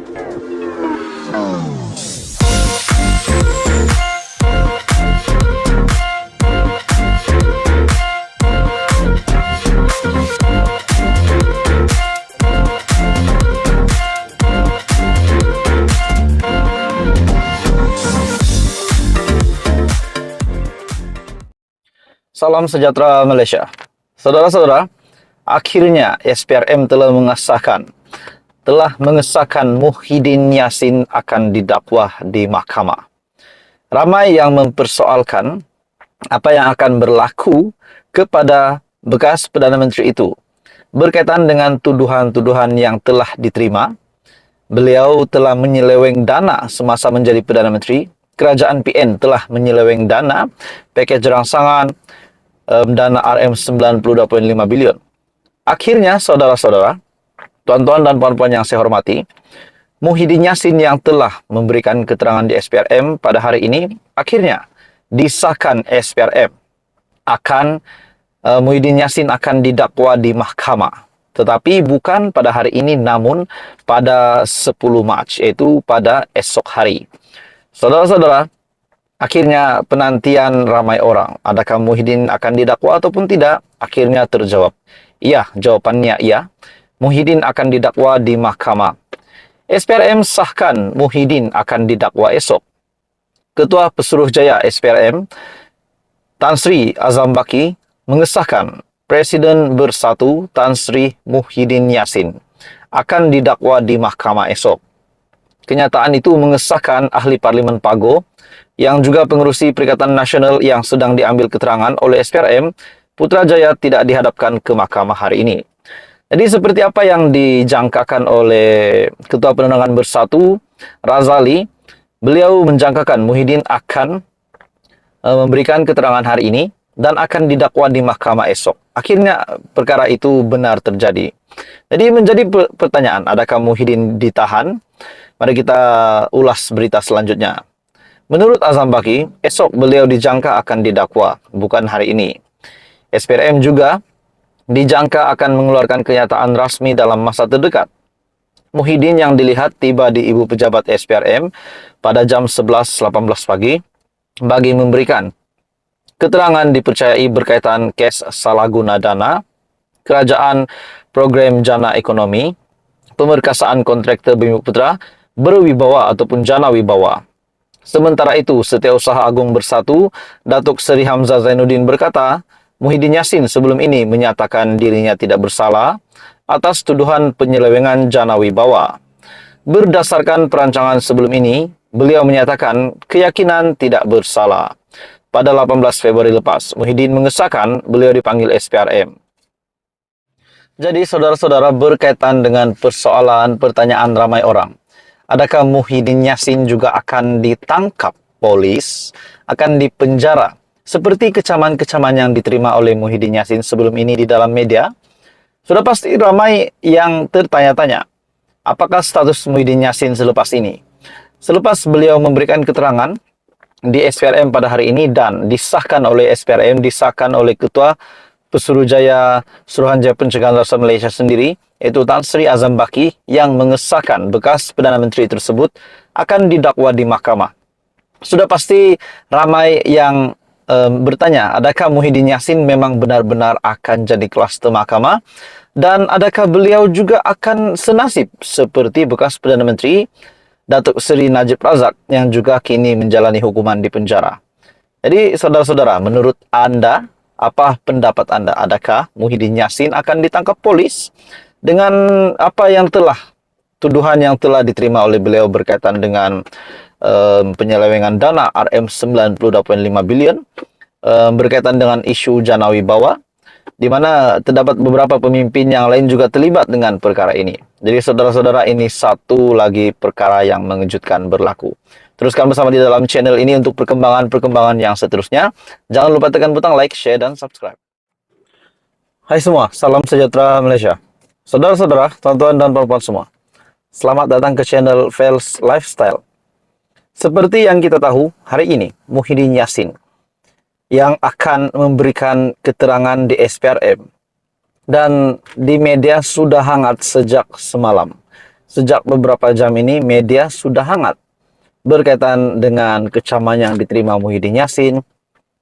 Salam sejahtera Malaysia. Saudara-saudara, akhirnya SPRM telah mengesahkan Muhyiddin Yassin akan didakwa di mahkamah. Ramai yang mempersoalkan apa yang akan berlaku kepada bekas Perdana Menteri itu berkaitan dengan tuduhan-tuduhan yang telah diterima. Beliau telah menyeleweng dana semasa menjadi Perdana Menteri. Kerajaan PN telah menyeleweng dana, pakej rangsangan, dana RM92.5 bilion. Akhirnya, saudara-saudara, tuan-tuan dan puan-puan yang saya hormati, Muhyiddin Yassin yang telah memberikan keterangan di SPRM pada hari ini, akhirnya disahkan SPRM. Muhyiddin Yassin akan didakwa di mahkamah. Tetapi bukan pada hari ini, namun pada 10 Mac, yaitu pada esok hari. Saudara-saudara, akhirnya penantian ramai orang, adakah Muhyiddin akan didakwa ataupun tidak? Akhirnya terjawab. Iya, jawabannya iya. Muhyiddin akan didakwa di mahkamah. SPRM sahkan Muhyiddin akan didakwa esok. Ketua Pesuruhjaya SPRM, Tan Sri Azham mengesahkan Presiden Bersatu Tan Sri Muhyiddin Yassin akan didakwa di mahkamah esok. Kenyataan itu mengesahkan ahli Parlimen Pago yang juga pengerusi Perikatan Nasional yang sedang diambil keterangan oleh SPRM, Putrajaya tidak dihadapkan ke mahkamah hari ini. Jadi seperti apa yang dijangkakan oleh Ketua Penerangan Bersatu, Razali, beliau menjangkakan Muhyiddin akan memberikan keterangan hari ini dan akan didakwa di mahkamah esok. Akhirnya perkara itu benar terjadi. Jadi menjadi pertanyaan, adakah Muhyiddin ditahan? Mari kita ulas berita selanjutnya. Menurut Azham Baki, esok beliau dijangka akan didakwa, bukan hari ini. SPRM juga dijangka akan mengeluarkan kenyataan rasmi dalam masa terdekat. Muhyiddin yang dilihat tiba di Ibu Pejabat SPRM pada jam 11.18 pagi bagi memberikan keterangan dipercayai berkaitan kes salah guna dana, kerajaan program jana ekonomi, pemerkasaan kontraktor Bumi-Putra, berwibawa ataupun jana wibawa. Sementara itu, Setiausaha Agung Bersatu, Datuk Seri Hamzah Zainuddin berkata, Muhyiddin Yassin sebelum ini menyatakan dirinya tidak bersalah atas tuduhan penyelewengan jana wibawa. Berdasarkan perancangan sebelum ini, beliau menyatakan keyakinan tidak bersalah. Pada 18 Februari lepas, Muhyiddin mengesahkan beliau dipanggil SPRM. Jadi, saudara-saudara, berkaitan dengan pertanyaan ramai orang, adakah Muhyiddin Yassin juga akan ditangkap polis, akan dipenjara, seperti kecaman-kecaman yang diterima oleh Muhyiddin Yassin sebelum ini di dalam media? Sudah pasti ramai yang tertanya-tanya, apakah status Muhyiddin Yassin selepas ini? Selepas beliau memberikan keterangan di SPRM pada hari ini dan disahkan oleh SPRM, disahkan oleh Ketua Pesuruhjaya Suruhanjaya Pencegahan Rasuah Malaysia sendiri, yaitu Tan Sri Azham Baki, yang mengesahkan bekas Perdana Menteri tersebut akan didakwa di mahkamah. Sudah pasti ramai yang bertanya, adakah Muhyiddin Yassin memang benar-benar akan jadi kluster mahkamah? Dan adakah beliau juga akan senasib seperti bekas Perdana Menteri Datuk Seri Najib Razak yang juga kini menjalani hukuman di penjara? Jadi saudara-saudara, menurut Anda, apa pendapat Anda? Adakah Muhyiddin Yassin akan ditangkap polis dengan tuduhan yang telah diterima oleh beliau berkaitan dengan penyelewengan dana RM92.5 bilion, berkaitan dengan isu jana wibawa, di mana terdapat beberapa pemimpin yang lain juga terlibat dengan perkara ini. Jadi saudara-saudara, ini satu lagi perkara yang mengejutkan berlaku. Teruskan bersama di dalam channel ini untuk perkembangan-perkembangan yang seterusnya. Jangan lupa tekan butang like, share, dan subscribe. Hai semua, salam sejahtera Malaysia. Saudara-saudara, tuan-tuan dan puan-puan semua, selamat datang ke channel Fels Lifestyle. Seperti yang kita tahu, hari ini Muhyiddin Yassin yang akan memberikan keterangan di SPRM. Dan di media sudah hangat sejak semalam. sejak beberapa jam ini media sudah hangat berkaitan dengan kecaman yang diterima Muhyiddin Yassin,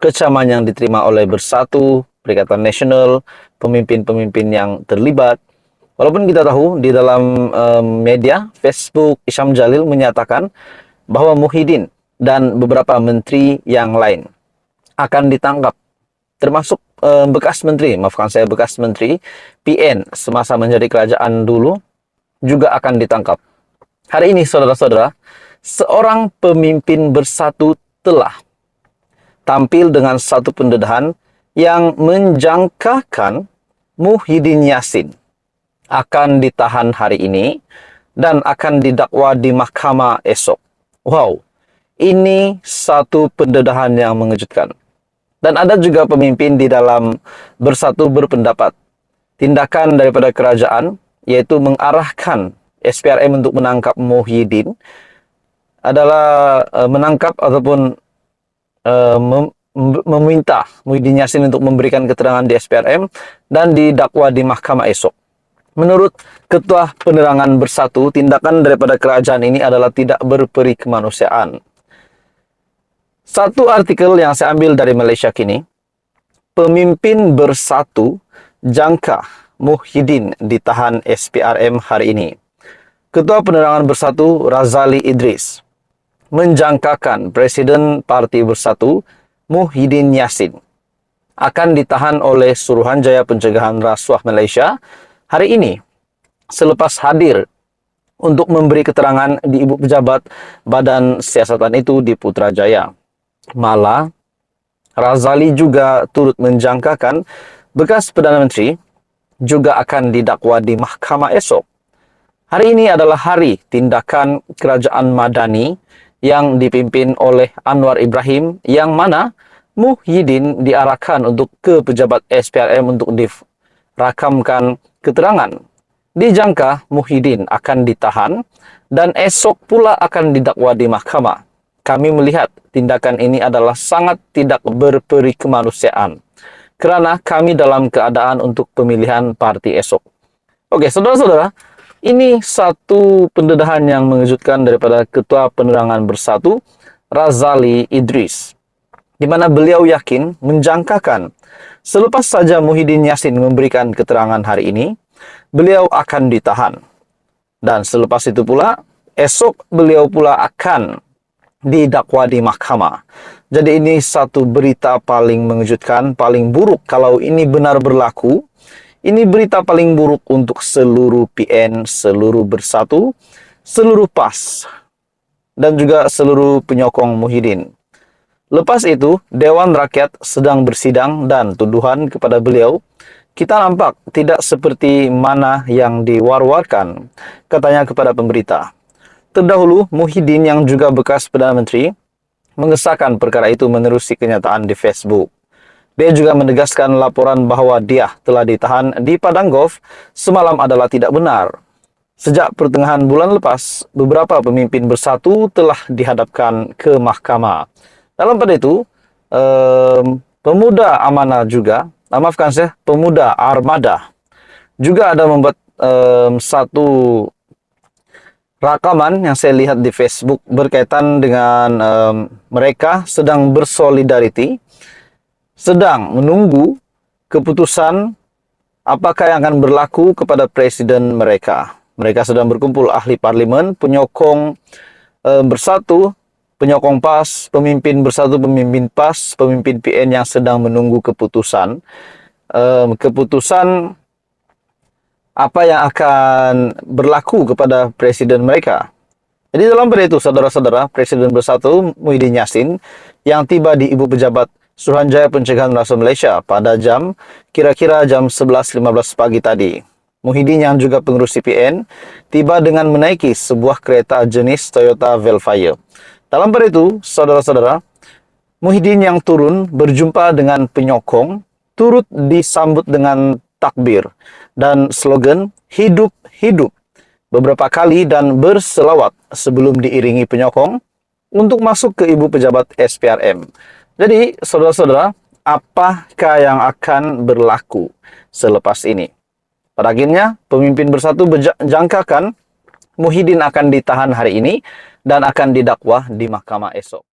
kecaman yang diterima oleh Bersatu, Perikatan Nasional, pemimpin-pemimpin yang terlibat. Walaupun kita tahu di dalam media, Facebook, Isyam Jalil menyatakan bahwa Muhyiddin dan beberapa menteri yang lain akan ditangkap, termasuk bekas menteri, maafkan saya, bekas menteri PN semasa menjadi kerajaan dulu juga akan ditangkap. Hari ini, saudara-saudara, seorang pemimpin Bersatu telah tampil dengan satu pendedahan yang menjangkakan Muhyiddin Yassin akan ditahan hari ini dan akan didakwa di mahkamah esok. Wow, ini satu pendedahan yang mengejutkan. Dan ada juga pemimpin di dalam Bersatu berpendapat tindakan daripada kerajaan, yaitu mengarahkan SPRM untuk menangkap Muhyiddin, adalah menangkap ataupun meminta Muhyiddin Yassin untuk memberikan keterangan di SPRM dan didakwa di mahkamah esok. Menurut Ketua Penerangan Bersatu, tindakan daripada kerajaan ini adalah tidak berperi kemanusiaan. Satu artikel yang saya ambil dari Malaysia Kini, pemimpin Bersatu jangka Muhyiddin ditahan SPRM hari ini. Ketua Penerangan Bersatu Razali Idris menjangkakan Presiden Parti Bersatu Muhyiddin Yassin akan ditahan oleh Suruhanjaya Pencegahan Rasuah Malaysia hari ini selepas hadir untuk memberi keterangan di Ibu Pejabat Badan Siasatan itu di Putrajaya. Malah, Razali juga turut menjangkakan bekas Perdana Menteri juga akan didakwa di mahkamah esok. Hari ini adalah hari tindakan kerajaan Madani yang dipimpin oleh Anwar Ibrahim, yang mana Muhyiddin diarahkan untuk ke pejabat SPRM untuk dirakamkan keterangan. Dijangka Muhyiddin akan ditahan dan esok pula akan didakwa di mahkamah. Kami melihat tindakan ini adalah sangat tidak berperi kemanusiaan, kerana kami dalam keadaan untuk pemilihan parti esok. Oke, saudara-saudara, ini satu pendedahan yang mengejutkan daripada Ketua Penerangan Bersatu, Razali Idris, di mana beliau yakin menjangkakan selepas saja Muhyiddin Yassin memberikan keterangan hari ini, beliau akan ditahan. Dan selepas itu pula, esok beliau pula akan didakwa di mahkamah. Jadi ini satu berita paling mengejutkan, paling buruk kalau ini benar berlaku. Ini berita paling buruk untuk seluruh PN, seluruh Bersatu, seluruh PAS, dan juga seluruh penyokong Muhyiddin. Lepas itu, Dewan Rakyat sedang bersidang dan tuduhan kepada beliau, kita nampak tidak seperti mana yang diwar-warkan, katanya kepada pemberita. Terdahulu, Muhyiddin yang juga bekas Perdana Menteri mengesahkan perkara itu menerusi kenyataan di Facebook. Dia juga menegaskan laporan bahawa dia telah ditahan di Padang Golf semalam adalah tidak benar. Sejak pertengahan bulan lepas, beberapa pemimpin Bersatu telah dihadapkan ke mahkamah. Dalam pada itu, pemuda Amanah juga, maafkan saya, pemuda Armada juga ada membuat satu rakaman yang saya lihat di Facebook berkaitan dengan mereka sedang bersolidariti, sedang menunggu keputusan apakah yang akan berlaku kepada presiden mereka. Mereka sedang berkumpul ahli parlimen, penyokong Bersatu, penyokong PAS, pemimpin Bersatu, pemimpin PAS, pemimpin PN yang sedang menunggu keputusan. Keputusan apa yang akan berlaku kepada presiden mereka. Jadi dalam pada itu, saudara-saudara, Presiden Bersatu Muhyiddin Yassin yang tiba di Ibu Pejabat Suruhanjaya Pencegahan Rasuah Malaysia pada kira-kira jam 11.15 pagi tadi. Muhyiddin yang juga pengurus CPN tiba dengan menaiki sebuah kereta jenis Toyota Velfire. Dalam pada itu, saudara-saudara, Muhyiddin yang turun berjumpa dengan penyokong, turut disambut dengan takbir dan slogan hidup hidup beberapa kali dan berselawat sebelum diiringi penyokong untuk masuk ke Ibu Pejabat SPRM. Jadi, saudara-saudara, apakah yang akan berlaku selepas ini? Pada akhirnya, pemimpin Bersatu menjangkakan Muhyiddin akan ditahan hari ini dan akan didakwa di mahkamah esok.